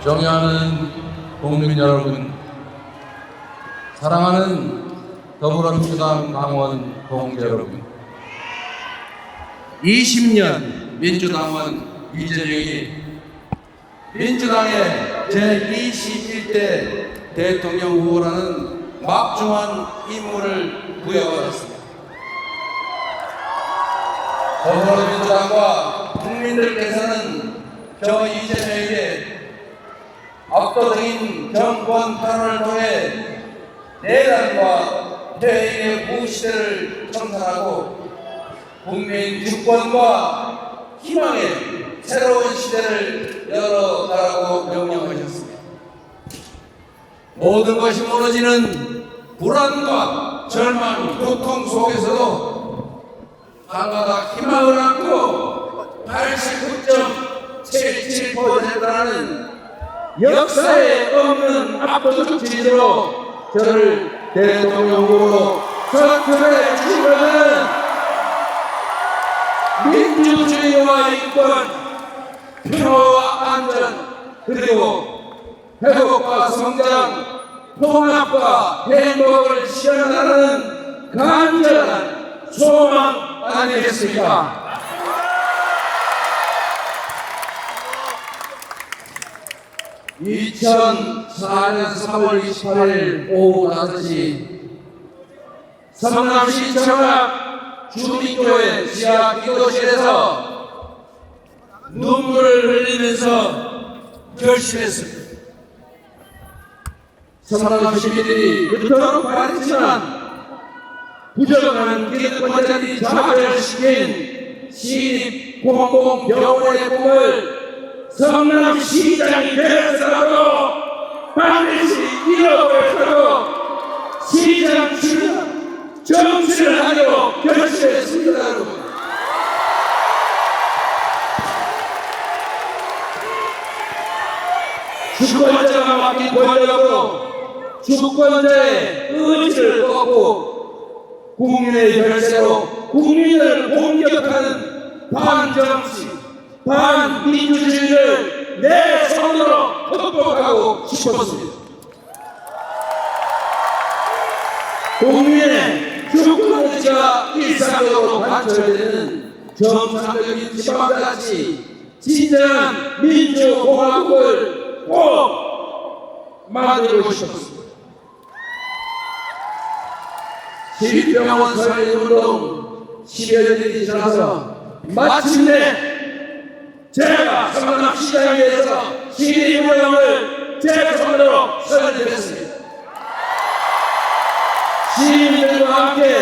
존경하는 국민 여러분, 사랑하는 더불어민주당 당원 동지 여러분, 20년 민주당원 이재명이 민주당의 제21대 대통령 후보라는 막중한 임무를 부여받았습니다. 더불어민주당과 국민들께서는 저 이재명에게 압도적인 정권 탄원을 통해 내란과 퇴행의 무시대를 청산하고 국민 주권과 희망의 새로운 시대를 열어가라고 명령하셨습니다. 모든 것이 무너지는 불안과 절망, 고통 속에서도 한가닥 희망을 안고 89.77%라는 역사에 없는 압도적 지지로 저를 대통령 후보로 선출해 주신 것은 민주주의와 인권, 평화와 안전, 그리고 회복과 성장, 통합과 행복을 실현하는 간절한 소망 아니겠습니까? 2004년 3월 28일 오후 5시 성남시 청학 주민교회 지하 기도실에서 눈물을 흘리면서 결심했습니다. 성남 시민들이 그토록 바랬지만 부정한 기득권자들이 좌절시킨 시립공공병원의 꿈을 성남시장이 되어서라도 반드시 이뤄보겠다고 시장 출마 정치를 하려고 결심했습니다. 여러분, 주권자가 맡긴 권력으로 주권자의 의지를 꺾고 국민의 혈세로 국민을 공격하는 반정치, 반민주주의를 내 손으로 극복하고 싶었습니다. 국민의 주권의지가 일상적으로 관철되는 정상적인 지방자치, 진정한 민주공화국을 꼭 만들고 싶었습니다. 시립병원 설립운동 10여 년이 지나서 마침내 제가 성남시장에서 시립병원을 제 손으로 설립했습니다. 시민들과 함께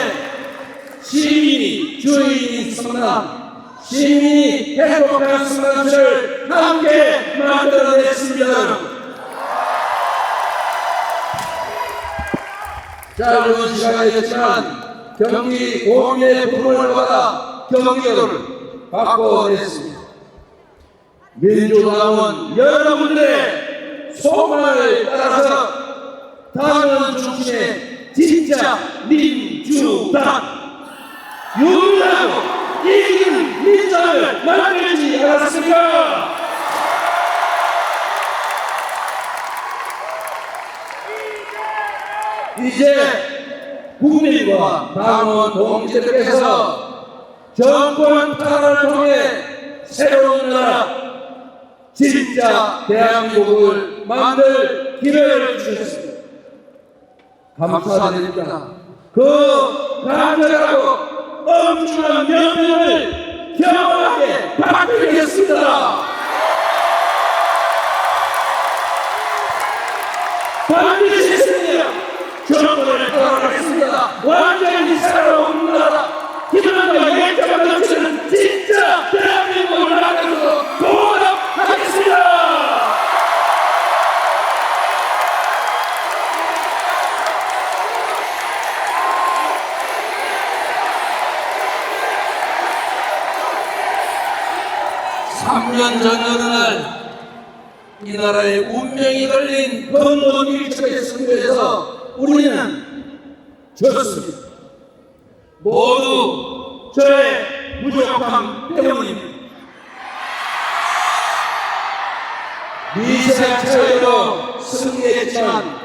시민이 주인인 성남, 시민이 행복한 성남시를 함께 만들어냈습니다. 짧은 시간이었지만 경기 공민의 부름을 받아 경기도를 바꿔냈습니다. 민주당은 여러분들의 소망을 따라서 당원 중심의 진짜 민주당, 유일하고 이긴 민주당을 만들지 않았습니까? 이제 국민과 당원 동지들께서 정권 탄원을 통해 새로운 나라, 진짜 대한민국을 만들 기회를 주셨습니다. 감사드립니다. 그 간절하고 엄중한 명령을 경험하게 바꾸겠습니다. 반드시 승리하여 정권을 떠나겠습니다. 완전히 새로운 나라, 희망과 열정을 넘치는 진짜 대한민국을 만들어서 보답하겠습니다. 삼 년 전 어느 날 이 나라의 운명이 걸린 건국 일척의 승부에서 우리는 졌습니다. 모두 저의 부족함 때문입니다. 미세한 차이로 승리했지만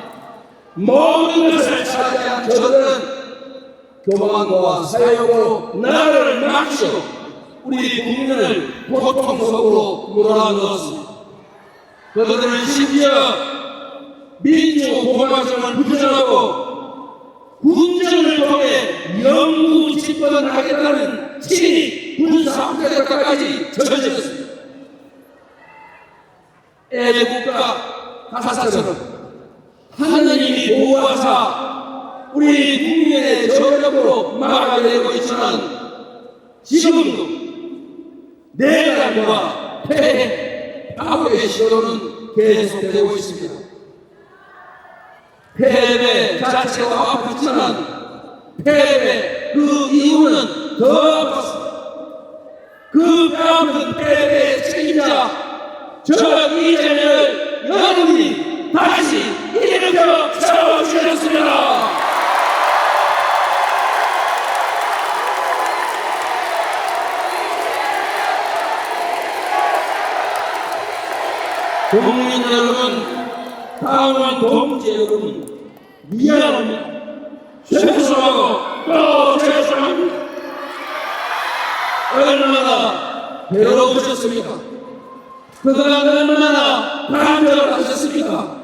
모든 것을 차지한 저들은 교만과 사욕으로 나라를 망치고 우리 국민을 고통 속으로 몰아넣었습니다. 그들은 심지어 민주공화정을 부정하고 군정을 통해 영구 집권하겠다는 친위 군사학대까지 저질렀습니다. 애국가 가사처럼 하느님이 보호하사 우리 국민의 저력으로 막아내고 있지만 지금도 내란과 폐해, 파괴의 시도는 계속되고 있습니다. 패배 자체가 아팠지만 패배 그 이유는 더 아팠습니다. 그 뼈아픈 패배의 책임자 저 이재명을 여러분이 다시 일으켜 세워주셨습니다. 국민 여러분, 당원 동지 여러분, 미안합니다. 죄송하고 또 죄송합니다. 얼마나 괴로우셨습니까? 그동안 얼마나 간절을 하셨습니까?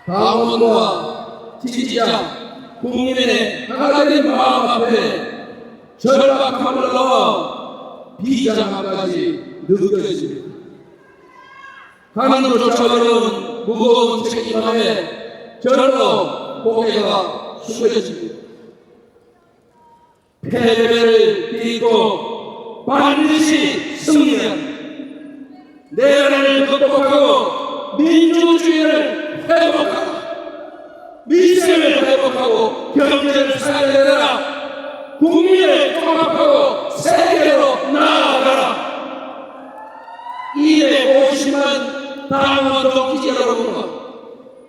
당원과 지지자, 국민의 하나된 마음 앞에 절박함을 넣어 비장함까지 느껴집니다. 하늘조차 어려운 무거운 책임감에 절로 고개가 숙여집니다. 패배를 딛고 반드시 승리한 내란을 극복하고 민주주의를 회복하고 민생을 회복하고 경제를 살려내라. 국민을 통합하고 세계로 나아가라. 250만 당원 동지 여러분과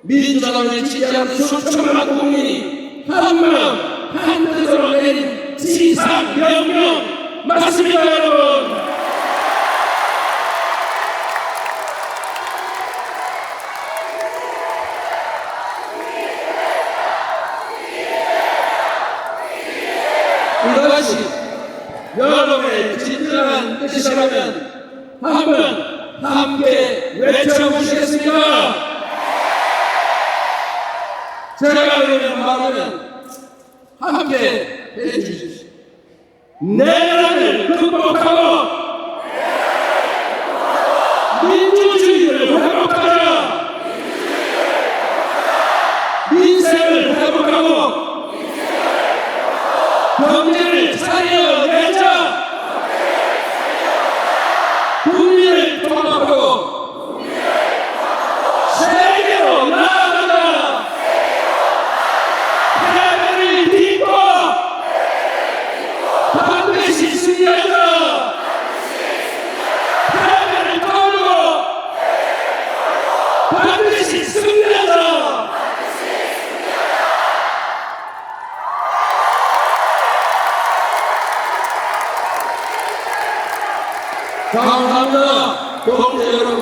민주당을 지지하는 수천만 국민이 한마음 한뜻으로 내린 지상명령 맞습니까 여러분? 이것이 여러분의 진정한 뜻이라면 한번 함께 외쳐보시겠습니까? 제가 그러면 말하면 함께 해주십시오. 내란을 극복하고 민주주의를 회복하자. 민생을 회복하고 경제를 살려내자. 국민을 통합하고 세계로 나아가자. 패배를 딛고 반드시 승리하자. 패배를 거두고 반드시 승리하자. 감사합니다. 동지 여러분,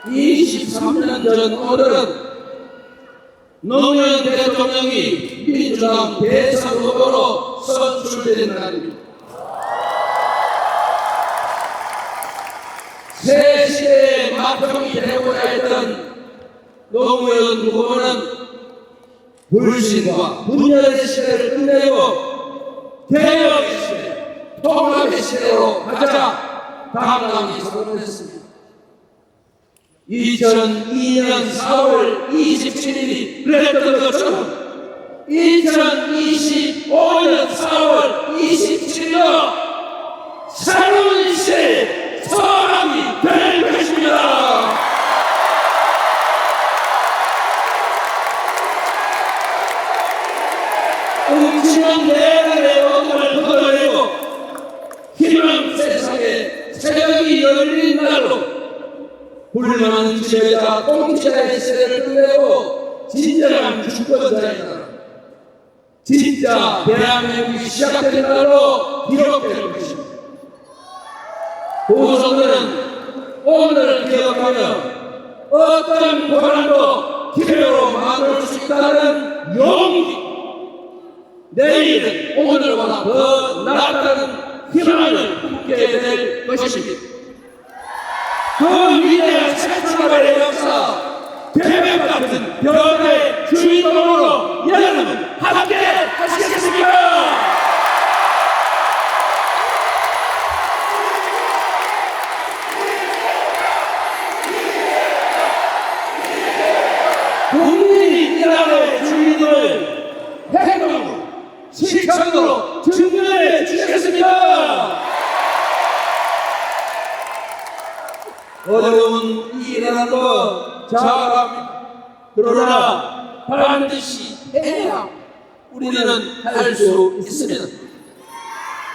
23년 전 오늘은 노무현 대통령이 민주당 대선 후보로 선출된 날입니다. 새 시대의 마통이 되고자 했던 노무현 후보는 불신과 분열의 시대를 끝내고 개혁의 시대, 통합의 시대로 가자 당당히 선언했습니다. 2002년 4월 27일이 그랬던 것처럼 2025년 4월 27일 새로운 시대의 서막이 될 것입니다. 음침한 내란의 어둠을 걷어내고 희망 세상에 새벽이 열린 날로 불만한 지배자 통치자의 시대를 끝내고 진정한 주권자의 나라, 진짜 대한민국이 시작된 날로 기록될 것입니다. 후손들은 오늘을 기억하며 어떤 고난도 기회로 만들 수 있다는 용기, 내일은 오늘보다 더 낫다는 희망을 품게 될 것입니다. 그 위대한 새출발의 역사, 계획 같은 변화의 주인공으로 여러분 함께 하시겠습니까? 국민이 이 나라의 주인을 행동으로, 실천으로 증명해 주시겠습니까? 어려운 이 일이라는 거 잘합니다. 그러나 반드시 해야 우리는 할 수 있습니다.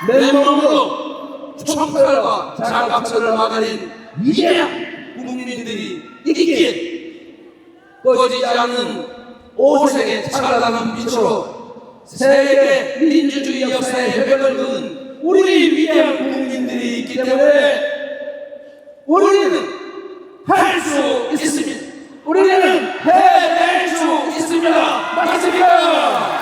맨몸으로 총칼과 장갑차를 막아낸 위대한 국민들이 있기에 꺼지지 않는 오색의 찬란한 빛으로 세계 민주주의 역사의 획을 그은 우리 위대한 국민들이 있기 때문에 우리는 할 수 있습니다. 우리는 해낼 수 있습니다. 맞습니까?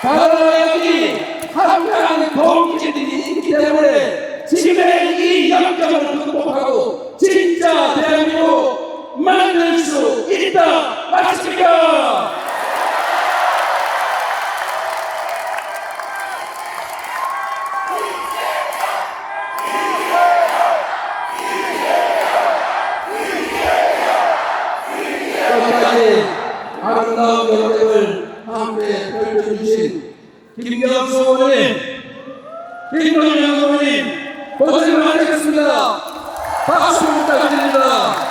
바로 여기 함께하는 동지들이 있기 때문에 지금의 이 역경을 극복하고 진짜 대한민국 만들 수 있다. 맞습니까? 끝까지 아름다운 여정을 함께 펼쳐주신 김경수 의원님, 김동연 의원님 고생 많으셨습니다. 박수 부탁드립니다.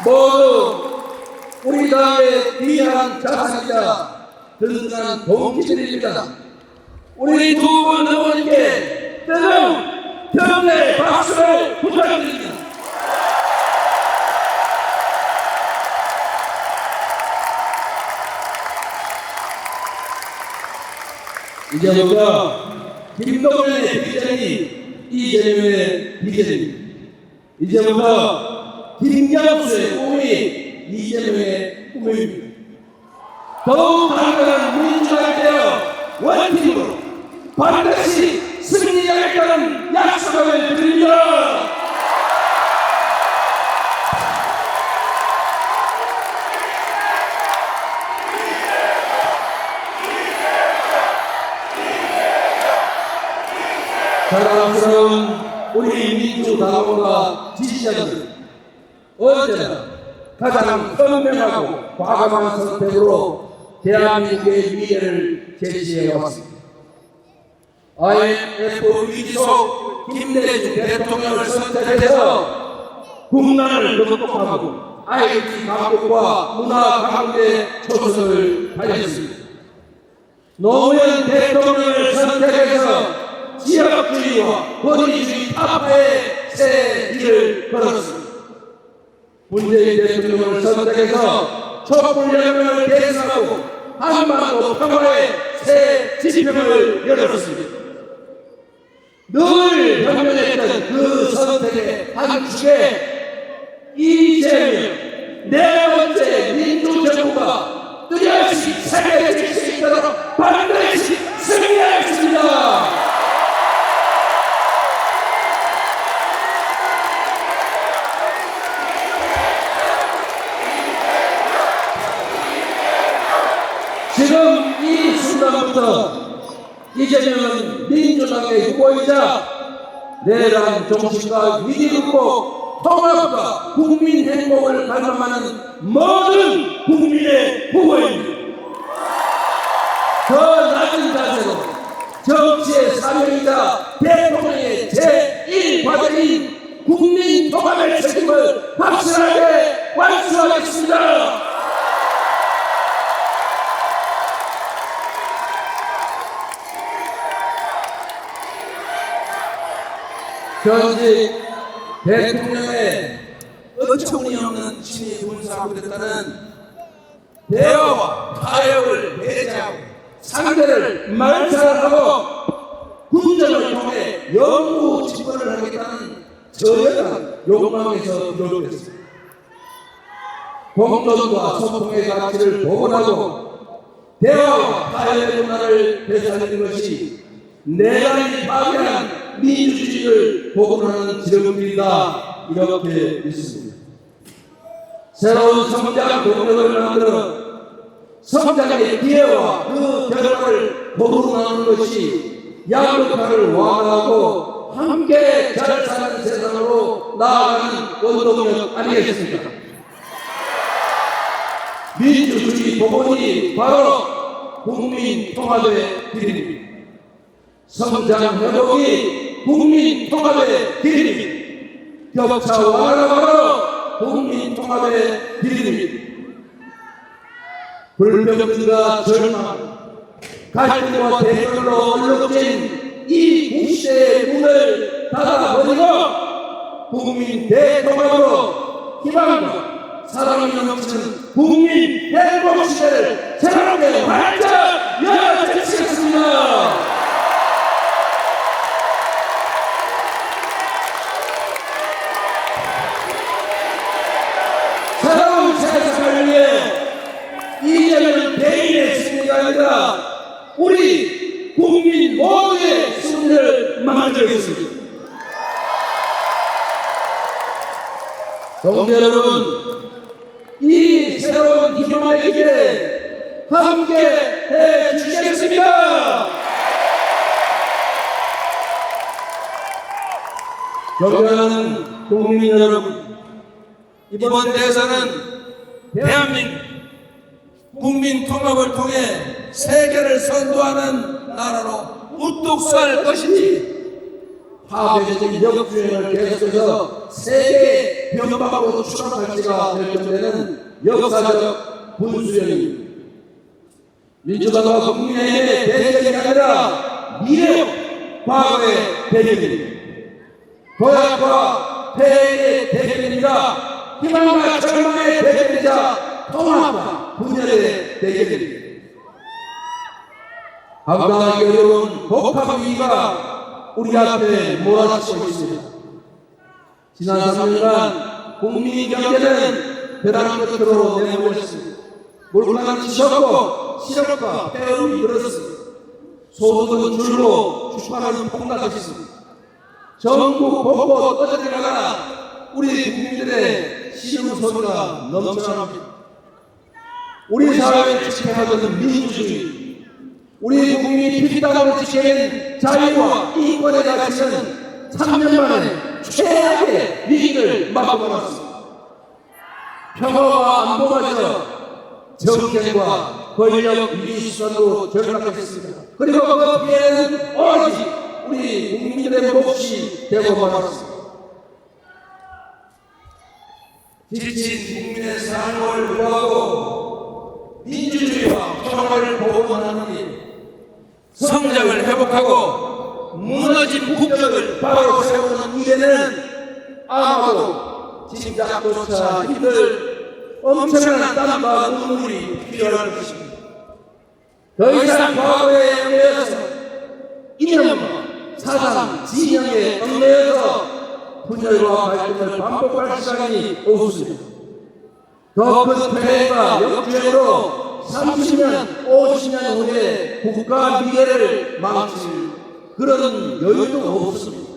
모두 우리 당의 귀한 자산이자 든든한 동지들입니다. 우리 두 분 의원님께 뜨거운 경례 박수를 부탁드립니다. 이제부터 김동연의 비전이 이재명의 비전입니다. 이제부터 김경수의 꿈이 이재명의 꿈입니다. 더욱 강력한 민주당이 되어 원팀으로 반드시 승리하겠다는 약속을 드립니다. 사랑스러운 우리 민주당원과 지지자들, 언제나 가장 현명하고 과감한 선택으로 대한민국의 미래를 제시해왔습니다. IMF 위기 속 김대중 대통령을 선택해서 국난을 극복하고 IT 강국과 문화 강국의 초석을 다졌습니다. 노무현 대통령을 선택해서 지역주의와 권위주의 타파의 새 길을 걸었습니다. 문재인 대통령을 선택해서 촛불혁명을 계승하고 한반도 평화의 새 지평을 열었습니다. 늘 현명했던 그 선택의 한 축에 이재명 네 번째 민주정부가 뚜렷이 세계질 수 있도록 반드시 승리하겠습니다. 지금 이 순간부터 이재명은 민주당의 후보이자 내란 정신과 위기 극복, 통합과 국민 행복을 가늠하는 모든 국민의 후보입니다. 더 낮은 자세로 정치의 사명이자 대통령의 제1과제인 국민 통합의 책임을 확실하게 완수하겠습니다. 현직 대통령의 어처구니없는 친위 군사부대단은 대화와 타협을 배제하고 상대를 말살하고 군정을 통해 영구 집권을 하겠다는 저열한 욕망에서 비롯됐습니다. 공존과 소통의 가치를 복원하고 대화와 타협의 문화를 되살리는 것이 내란이 파괴한 민주주의를 복원하는 지름길이다, 이렇게 믿습니다. 새로운 성장 동력을 만들어 성장의 기회와 그 결과를 거부하는 것이 양극화를 완화하고 함께 잘 사는 세상으로 나아가는 원동력 아니겠습니까? 민주주의 복원이 바로 국민 통합의 길입니다. 성장 회복이 국민 통합의 길입니다. 격차 완화가 바로 국민 통합의 길입니다. 불평등과 절망, 갈등과 대결로 얼룩진 이 구시대의 문을 닫아버리고 국민 대통합으로 희망과 사랑이 넘치는 국민 행복시대를 새롭게 활짝 열어주시겠습니다. 새로운 세상을 위해 이제는 개인의 승리가 아니라 우리 국민 모두의 승리를 만들겠습니다. 동지 여러분, 이 새로운 희망의 길에 함께 해 주시겠습니까? 존경하는 국민 여러분, 이번 대선은 대한민국 국민 통합을 통해 세계를 선도하는 나라로 우뚝 설 것인지 파괴적인 역주행을 계속해서 세계의 변방으로 추락할지가 결정되는 역사적 분수령입니다. 민주당과 국민의힘의 대결이 아니라 미래와 과거의 대결입니다. 도약과 폐해의 대결입니다. 희망과 절망의 대결이자 통합과 분열의 대결입니다. 감당하기 어려운 복합 위기가 우리 앞에 몰아치고 있습니다. 지난 3년간 국민 경제는 벼랑 끝으로 내몰렸습니다. 물가는 치솟고 실업과 폐업이 늘었습니다. 소득은 줄고 주가는 폭락했습니다. 전국 곳곳 어디를 가나 우리 국민들의 신음소리가 넘쳐납니다. 우리 사회를 지켜가는 민주주의, 우리 국민이 피땀으로 지켜낸 자유와 인권의 가치는 3년 만에 최악의 위기를 맛보았습니다. 평화와 안보마저 정쟁과 권력 위기수단으로 전락했습니다. 그리고 그 피해는 오로지 우리 국민들의 몫이 되고 말았습니다. 지친 국민의 삶을 구하고 민주주의와 평화를 복원하는 일, 성장을 회복하고 무너진 국격을 바로 세우는 일에는 아마도 짐작조차 힘들 엄청난 땀과 눈물이 필요할 것입니다. 더 이상 과거에 얽매여서 이념과 사상, 진영에 얽매여서 분열과 갈등을 반복할 시간이 없습니다. 더 큰 폐해와 역주행으로 30년, 50년 후에 국가 미래를 망칠 그런 여유도 없습니다.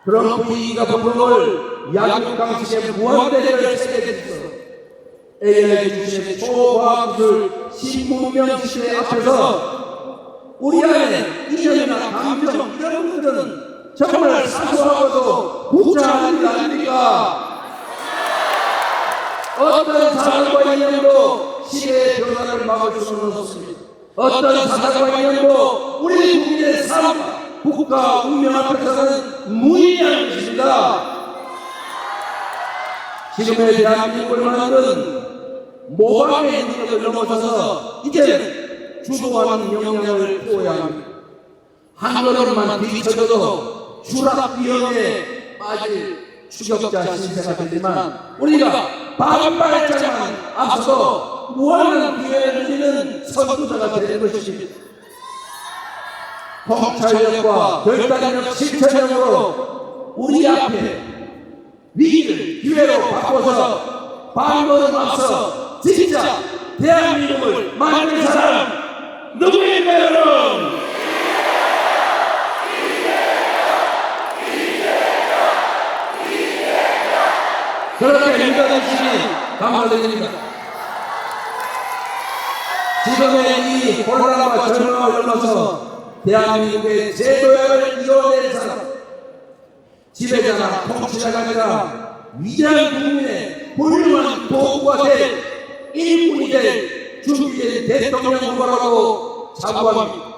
트럼프 이기가 번복을 양육강식의 무한대결을 세계에서 AI 주식의 초과학기술 신문명 시대 앞에서 우리 안에 이념이나 감정 이런 것들은 정말 사소하고도 부자한 일 아닙니까? 어떤 사상과 이념도 시대의 변화를 막을 수는 없습니다. 어떤 사상과 이념도 우리 국민의 삶과 국가 운명 앞에서는 무의미한 것입니다. 지금의 대한민국을 만든 모방의 능력을 넘어서서 이제는 주도하는 역량을 키워야 합니다. 한 걸음만 뒤쳐져도 추락 위험에 빠질 추격자 신세가 되지만 우리가 반발짝만 앞서도 무한한 기회를 누리는 선두자가 되는 것입니다. 통찰력과 결단력, 실천력으로 우리 앞에 위기를 기회로 바꿔서 반번을 앞서 진짜 대한민국을 만들 사람 누구일까요, 여러분? 그렇게 믿어주시니 감사드립니다. 지금의 이 혼란과 절망을 넘어서 대한민국의 제도약을 이뤄낸 사람, 지배자나 통치자가 아니라 위대한 국민의 훌륭한 도구가 될 일꾼이 될 준비된 대통령 후보라고 자부합니다.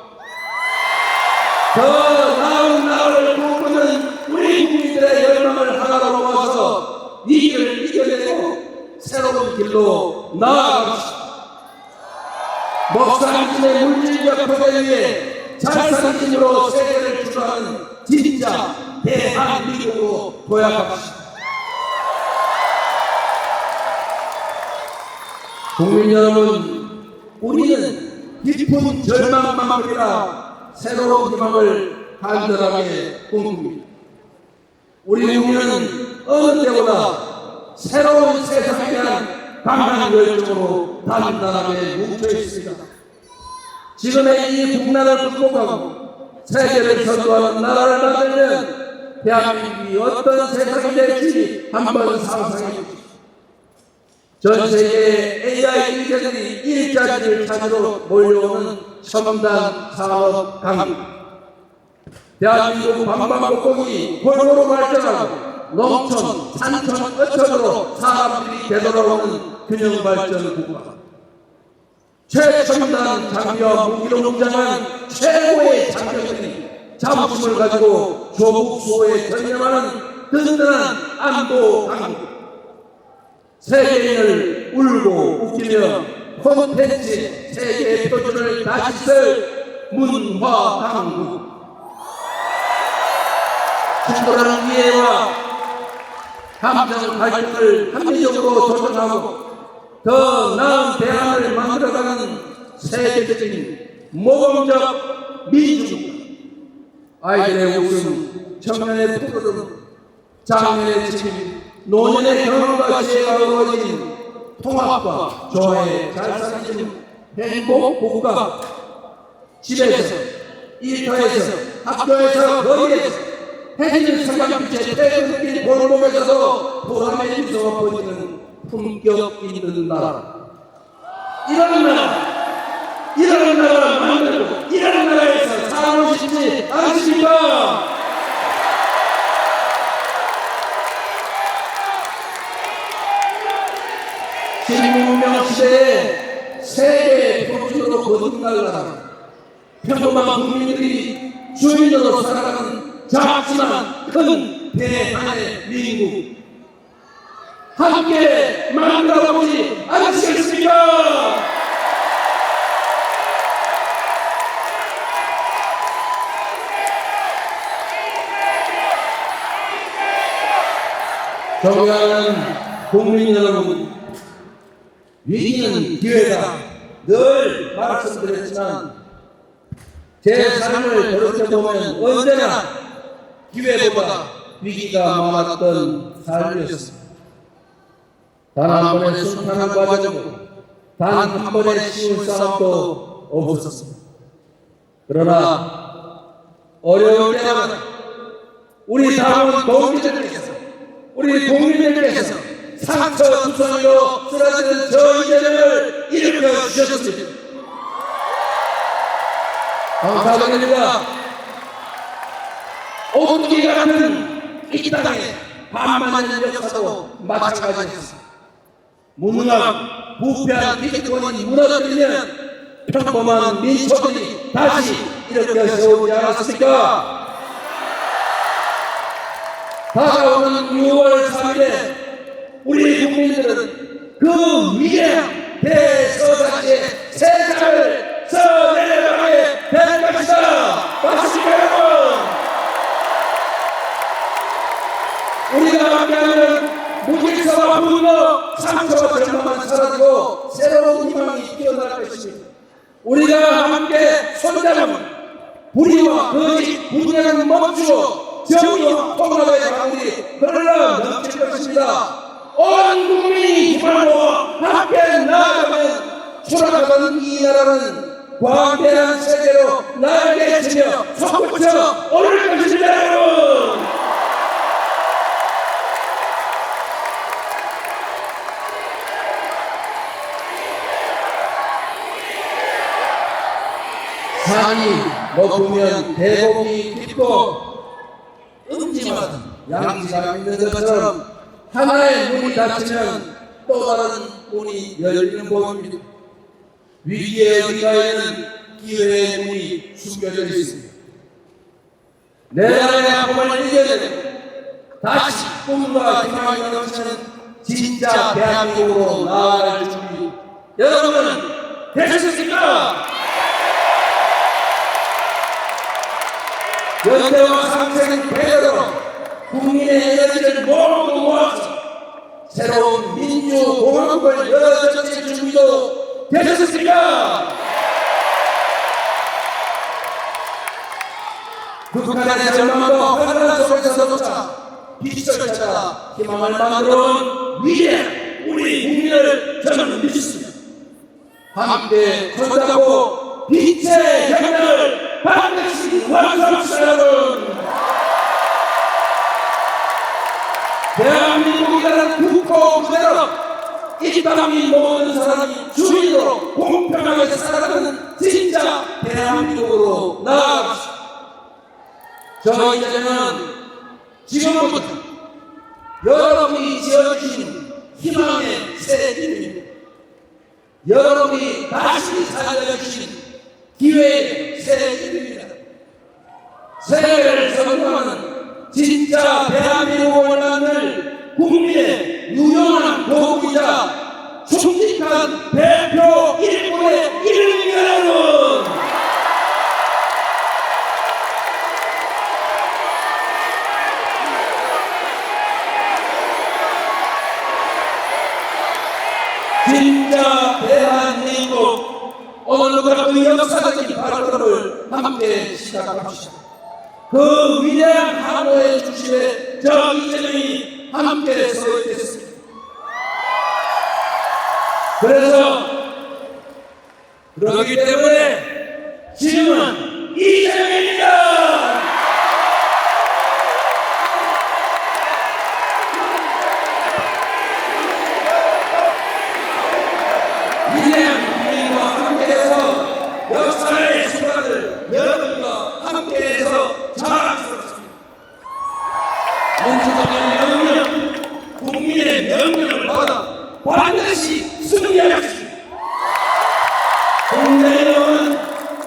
더 나은 나라를 꿈꾸는 우리 국민들의 열망을 하나로 모아서 위기를 이겨내고 새로운 길로 나아갑시다. 먹상진의 물질적 표대 위에 잘살림으로 세계를 주도하는 진짜 대한민국으로 도약합시다. 국민 여러분, 우리는 깊은 절망만큼이나 새로운 희망을 간절하게 꿈꿉니다. 우리 국민은 어느 때보다 새로운 세상에 대한 강한 열정으로 단단하게 뭉쳐 있습니다. 지금의 이 국난을 극복하고 세계를 선도하는 나라를 만들면 대한민국이 어떤 세상이 될지 한번 상상해 주십시오. 전 세계의 AI 기계들이 일자리를 찾으러 몰려오는 첨단 산업 강국, 대한민국 방방곡곡이 골고루 발전하고 농촌, 산촌, 어촌으로 사람들이 되돌아오는 균형 발전 국가, 최첨단 장비와 무기로 농장한 최고의 장병들이 자부심을 가지고 조국 수호에 전념하는 든든한 안보 강국, 세계인을 울고 웃기며 콘텐츠 세계 표준을 다시 쓸 문화 강국, 충돌하는 이해와 감정 갈등을 합리적으로 조정하고 더 나은 대안을 만들어가는 세계적인 모범적 민주주의, 아이들의 웃음, 청년의 푸르름, 장년의 침, 노년의 경험과 지혜가 어우러진 통합과 조화의 잘살림 행복 국가, 집에서, 일터에서, 학교에서, 거리에서 해지는 성장빛에 퇴근길 골목에서도 보람의 미소가 보이는 품격 있는 나라, 이런 나라를 만들고 이런 나라에서 살고 싶지 않으십니까? 신문명 시대에 세계 표준으로 거듭날 나라, 평범한 국민들이 주인으로 살아가는 작지만 큰 대한의 민국, 함께 만들어보지 않으시겠습니까? 존경하는 국민 여러분, 위기는 기회다 늘 말씀드렸지만 제 삶을 돌이켜보면 언제나 기회보다 위기가 많았던 삶이었습니다. 단 한 번의 순탄한 과정도, 단 한 번의 쉬운 싸움도 없었습니다. 그러나 어려울 때마다 우리 당원 동지들께서, 우리 국민들께서 상처 두성이로 쓰러지는 저 이재명을 일으켜 주셨습니다. 감사드립니다. 오뚜기 같은 이 땅에 반만년 역사도 마찬가지였습니다. 무능한 부패한 기득권이 무너뜨리면 평범한 민초들이 다시 일으켜 세우지 않았습니까? 다가오는 6월 3일에 우리 국민들은 그 위대한 대서사시의 세상을 써내려가게 될 것이다. 맞습니까, 여러분? 우리가 함께하는 무질서와 분노, 상처와 절망만 사라지고 새로운 기원할 것입니다. 우리가 함께 손잡으면 불의와 거짓, 분열은 멈추고 정의와 통합의 강물이 흘러 넘칠 것입니다. 온 국민이 힘을 모아 함께 나아가면 추락하던 이 나라는 광대한 세계로 날개 치며 솟구쳐 오를 것입니다. 여러분, 산이 높으면 대복이 깊고 음지마다 양지가 있는 것처럼 하나의 문이 닫히면 또 다른 문이 열리는 법입니다. 위기의 어딘가에는 기회의 문이 숨겨져 있습니다. 내 나라의 아픔을 이겨내고 다시 꿈과 희망이 넘치는 진짜 대한민국으로 나아갈 준비, 여러분은 되셨습니까? 연대와 상생 배려로 국민의 에너지를 모두 모아서 새로운 민주공화국을 열어젖힐 준비도 되셨습니까? 북한의 절망과 환란 속에서조차 빛을 찾아 희망을 만들어온 위대한 우리 국민을 저는 믿습니다. 함께 손잡고 빛의 혁명을 반드시 완성합시다. 여러분, 대한민국이라는 국호 그대로 이 땅이 모든 사람이 주인으로 공평하게 살아가는 진짜 대한민국으로 나아갑시다. 저 이제는 지금부터 여러분이 지어주신 희망의 새 길입니다. 여러분이 다시 살려주신 기회의 새 길입니다. 세계를 선도하는 진짜 대한민국을 만들 국민의 유용한 도구이자 충직한 대표 일꾼의 이름입니다. 여러분, 진짜 대한민국, 오늘부터 그 역사적인 발걸음을 함께 시작합시다. 그 위대한 항로의 중심에 저 이재명이 함께 서 있겠습니다. 그렇기 때문에 지금은 이재명입니다. 이재명 국민과 함께해서 역사의 순간을 여러분과 함께해서 자랑스럽습니다. 민주적인 명령, 국민의 명령을 받아 반드시 승리하겠습니다. 국민의힘은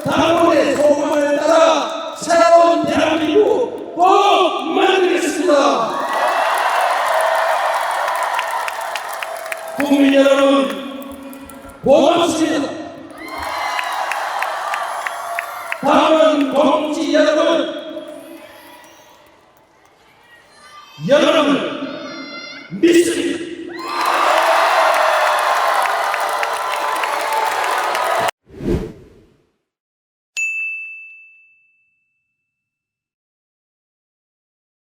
당원의 소망을 따라 새로운 대한민국 꼭 만들겠습니다. 국민 여러분, 고맙습니다. 당원 동지 여러분, 여러분을 믿습니다.